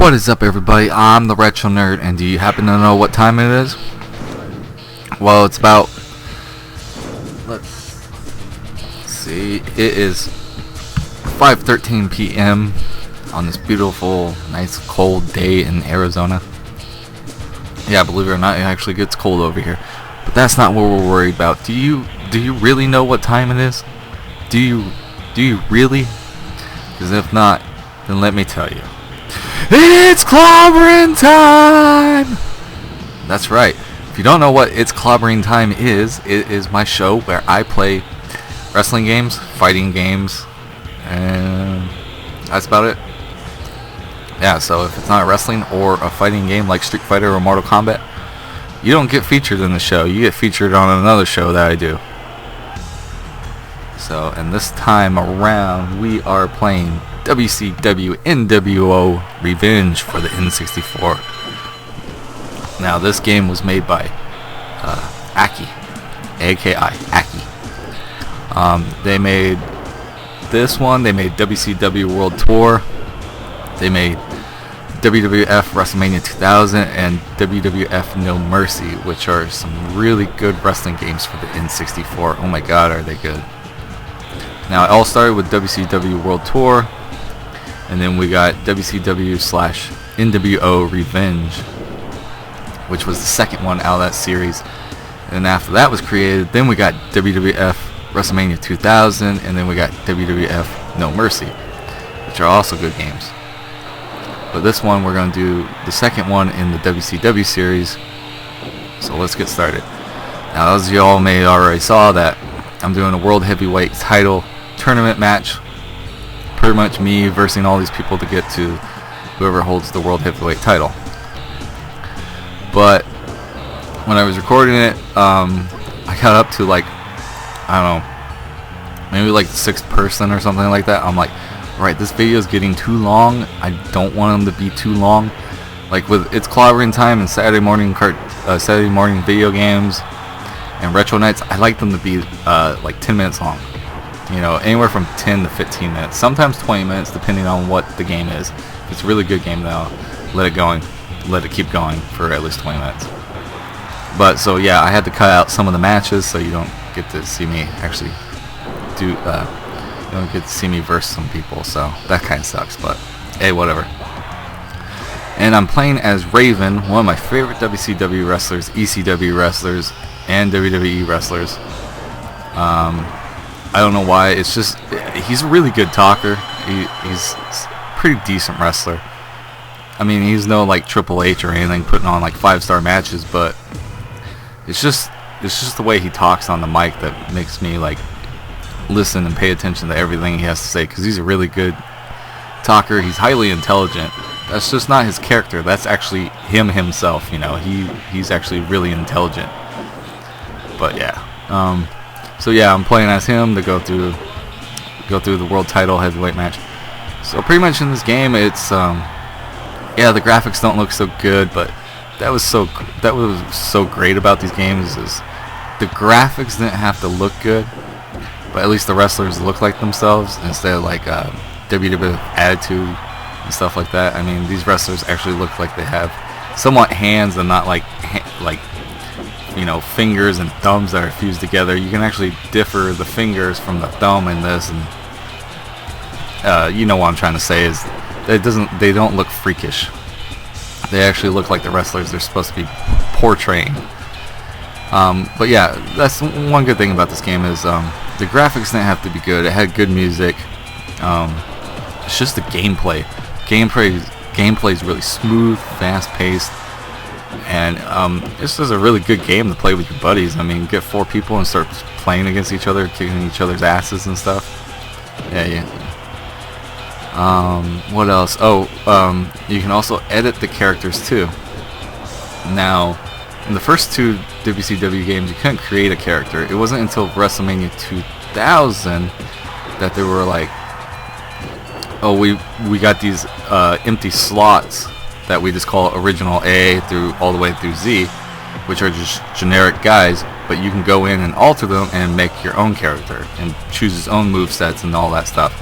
What is up, everybody? I'm the Retro Nerd, and do you happen to know what time it is? Well, it's about, let's see, it is 5:13 p.m. on this beautiful, nice, cold day in Arizona. Yeah, believe it or not, it actually gets cold over here. But that's not what we're worried about. Do you really know what time it is? Do you really? Because if not, then let me tell you. It's Clobberin time! That's right. If you don't know what It's Clobberin time is, it is my show where I play wrestling games, fighting games, and that's about it. Yeah, so if it's not wrestling or a fighting game like Street Fighter or Mortal Kombat, you don't get featured in the show. You get featured on another show that I do. So, and this time around, we are playing WCW nWo Revenge for the N64. Now, this game was made by Aki, aka Aki. They made this one. They made WCW World Tour. They made WWF WrestleMania 2000 and WWF No Mercy, which are some really good wrestling games for the N64. Oh my god, are they good. Now, it all started with WCW World Tour, and then we got WCW/nWo Revenge, which was the second one out of that series. And after that was created, then we got WWF WrestleMania 2000, and then we got WWF No Mercy, which are also good games. But this one, we're going to do the second one in the WCW series. So let's get started. Now, as you all may already saw, that I'm doing a World Heavyweight title tournament match. Pretty much me versing all these people to get to whoever holds the World Heavyweight title. But when I was recording it, I got up to like, I don't know, maybe like the sixth person or something like that. I'm like, alright, this video is getting too long. I don't want them to be too long. Like with It's Clobberin time and Saturday morning video games and retro nights, I like them to be like 10 minutes long. You know, anywhere from 10 to 15 minutes. Sometimes 20 minutes, depending on what the game is. If it's a really good game, though, let it keep going for at least 20 minutes. But so yeah, I had to cut out some of the matches, so you don't get to see me actually do. You don't get to see me verse some people, so that kind of sucks. But hey, whatever. And I'm playing as Raven, one of my favorite WCW wrestlers, ECW wrestlers, and WWE wrestlers. I don't know why. It's just he's a really good talker. He's a pretty decent wrestler. I mean, he's no like Triple H or anything, putting on like 5-star matches, but it's just the way he talks on the mic that makes me like listen and pay attention to everything he has to say, because he's a really good talker. He's highly intelligent. That's just not his character. That's actually himself. You know, he's actually really intelligent. But yeah. So yeah, I'm playing as him to go through the world title heavyweight match. So pretty much in this game, it's yeah, the graphics don't look so good, but that was so great about these games is the graphics didn't have to look good, but at least the wrestlers look like themselves instead of like WWF attitude and stuff like that. I mean, these wrestlers actually look like they have somewhat hands and not like you know, fingers and thumbs that are fused together. You can actually differ the fingers from the thumb in this, and you know what I'm trying to say is they don't look freakish. They actually look like the wrestlers they're supposed to be portraying. But yeah, that's one good thing about this game is the graphics didn't have to be good. It had good music. It's just the gameplay. Gameplay is really smooth, fast-paced. And this is a really good game to play with your buddies. I mean, get 4 people and start playing against each other, kicking each other's asses and stuff. Yeah. What else? Oh, you can also edit the characters too. Now, in the first 2 WCW games, you couldn't create a character. It wasn't until WrestleMania 2000 that they were like, oh, we got these empty slots that we just call original A through all the way through Z, which are just generic guys, but you can go in and alter them and make your own character and choose his own movesets and all that stuff.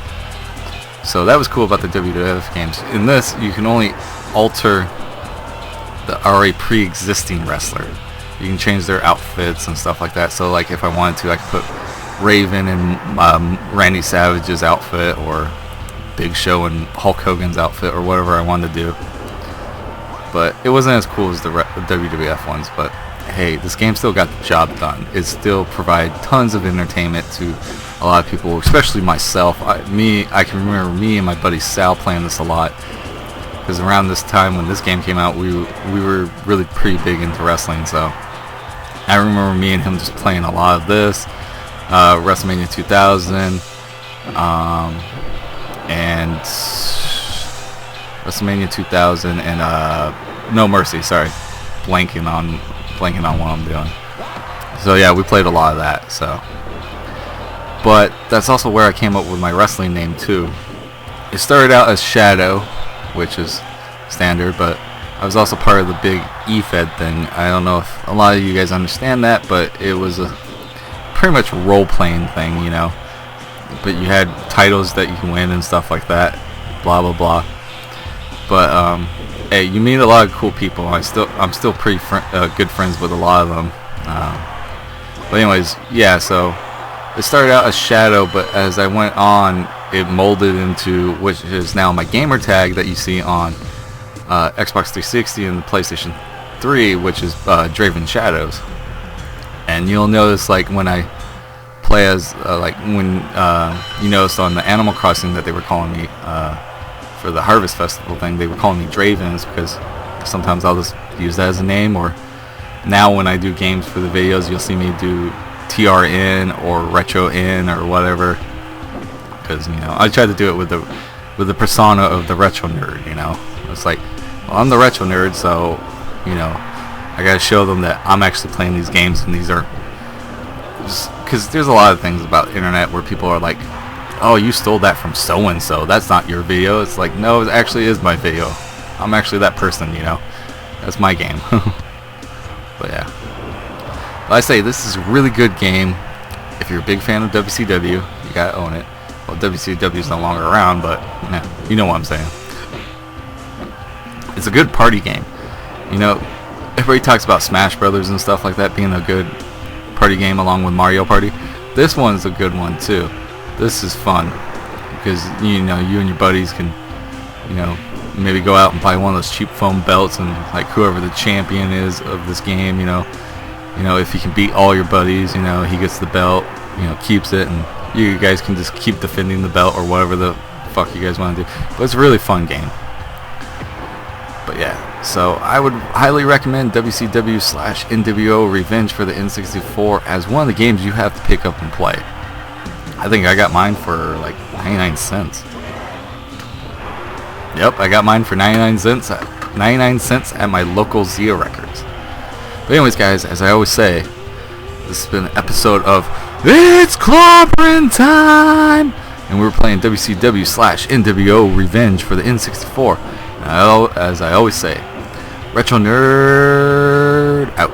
So that was cool about the WWF games. In this, you can only alter the already pre-existing wrestler. You can change their outfits and stuff like that. So like if I wanted to, I could put Raven in Randy Savage's outfit, or Big Show and Hulk Hogan's outfit, or whatever I wanted to do. But it wasn't as cool as the WWF ones. But hey, this game still got the job done. It still provided tons of entertainment to a lot of people, especially myself. I can remember me and my buddy Sal playing this a lot, because around this time when this game came out, we were really pretty big into wrestling. So I remember me and him just playing a lot of this, WrestleMania 2000, and WrestleMania 2000 and No Mercy. Sorry, blanking on what I'm doing. So yeah, we played a lot of that. So, but that's also where I came up with my wrestling name too. It started out as Shadow, which is standard, but I was also part of the big EFED thing. I don't know if a lot of you guys understand that, but it was a pretty much role-playing thing, you know. But you had titles that you can win and stuff like that, blah blah blah. But hey, you meet a lot of cool people. I'm still pretty good friends with a lot of them. But anyways, yeah. So it started out as Shadow, but as I went on, it molded into, which is now my gamer tag that you see on Xbox 360 and the PlayStation 3, which is Draven Shadows. And you'll notice, like, when I play as like when you noticed on the Animal Crossing that they were calling me for the Harvest Festival thing, they were calling me Dravens, because sometimes I'll just use that as a name. Or now when I do games for the videos, you'll see me do TRN or Retro N or whatever, because, you know, I try to do it with the persona of the retro nerd. You know, it's like, well, I'm the retro nerd, so, you know, I gotta show them that I'm actually playing these games, and these are, because there's a lot of things about the internet where people are like, oh, you stole that from so and so, that's not your video. It's like, no, it actually is my video. I'm actually that person, you know. That's my game. But yeah, but I say this is a really good game. If you're a big fan of WCW, you gotta own it. Well, WCW is no longer around, but yeah, you know what I'm saying. It's a good party game. You know, everybody talks about Smash Brothers and stuff like that being a good party game along with Mario Party. This one's a good one too. This is fun because, you know, you and your buddies can, you know, maybe go out and buy one of those cheap foam belts, and like whoever the champion is of this game, you know, if you can beat all your buddies, you know, he gets the belt, you know, keeps it, and you guys can just keep defending the belt or whatever the fuck you guys want to do. But it's a really fun game. But yeah, so I would highly recommend WCW/nWo Revenge for the N64 as one of the games you have to pick up and play. I think I got mine for like 99 cents. Yep, I got mine for 99 cents at my local Zia Records. But anyways, guys, as I always say, this has been an episode of It's Clobberin Time! And we were playing WCW/nWo Revenge for the N64. As I always say, Retro Nerd out.